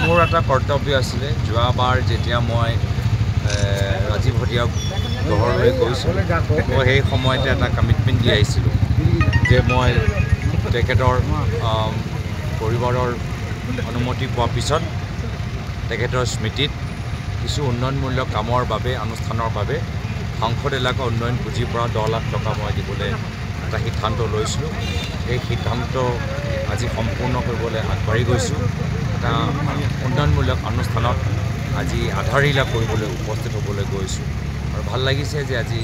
মোৰ এটা কৰ্তব্য আছিলে যোৱাবাৰ যেতিয়া মই ৰাজীৱ হদিয়াক ঘৰলৈ গৈছোঁ মই সেই সময়তে এটা কমিটমেণ্ট দি আহিছিলোঁ যে মই তেখেতৰ পৰিবাৰৰ অনুমতি পোৱাৰ পিছত তেখেতৰ স্মৃতিত কিছু উন্নয়নমূলক কামৰ বাবে অনুষ্ঠানৰ বাবে সাংসদ এলেকা উন্নয়ন পুঁজিৰ পৰা 10 লাখ টকা মই দিবলৈ এটা সিদ্ধান্ত লৈছিলোঁ। এই সিদ্ধান্ত আজি সম্পূৰ্ণ কৰিবলৈ আগবাঢ়ি গৈছোঁ। এটা উন্নয়নমূলক অনুষ্ঠানত আজি আধাৰশিলা কৰিবলৈ উপস্থিত হ'বলৈ গৈছোঁ আৰু ভাল লাগিছে যে আজি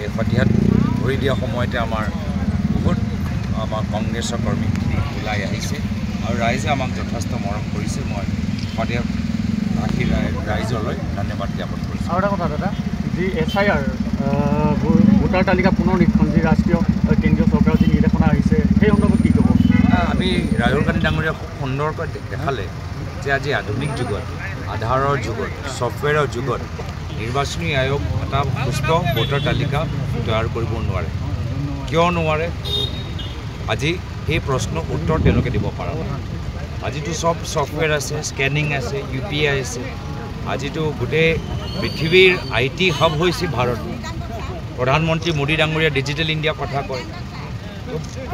এই সন্ধিয়াত ভৰি দিয়া সময়তে আমাৰ কংগ্ৰেছৰ কৰ্মীখিনি ওলাই আহিছে আৰু ৰাইজে আমাক যথেষ্ট মৰম কৰিছে। মই সন্ধিয়া ৰাইজলৈ ধন্যবাদ জ্ঞাপন কৰিছোঁ। আৰু এটা কথা দাদা, যি SIR ভোটাৰ তালিকা পুনৰীক্ষণ যি ৰাষ্ট্ৰীয় কেন্দ্ৰীয় চৰকাৰৰ যি নিৰ্দেশনা আহিছে সেই সন্দৰ্ভত কি ক'ব? আমি ৰাহুল গান্ধী ডাঙৰীয়া খুব সুন্দৰকৈ দেখালে যে আজি আধুনিক যুগত আধাৰৰ যুগত ছফ্টৱেৰৰ যুগত নিৰ্বাচনী আয়োগ এটা সুস্থ ভোটাৰ তালিকা তৈয়াৰ কৰিব নোৱাৰে। কিয় নোৱাৰে? আজি সেই প্ৰশ্নৰ উত্তৰ তেওঁলোকে দিব পৰা নাই। আজিতো চব ছফ্টৱেৰ আছে, স্কেনিং আছে, UPI আছে। আজিতো গোটেই পৃথিৱীৰ IT হাব হৈছে ভাৰত। প্ৰধানমন্ত্ৰী মোদী ডাঙৰীয়া ডিজিটেল ইণ্ডিয়াৰ কথা কয়।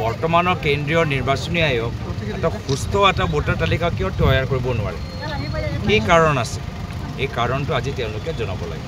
বৰ্তমানৰ কেন্দ্ৰীয় নিৰ্বাচনী আয়োগ এটা সুস্থ এটা ভোটাৰ তালিকা কিয় তৈয়াৰ কৰিব নোৱাৰে? কি কাৰণ আছে? এই কাৰণটো আজি তেওঁলোকে জনাব লাগে।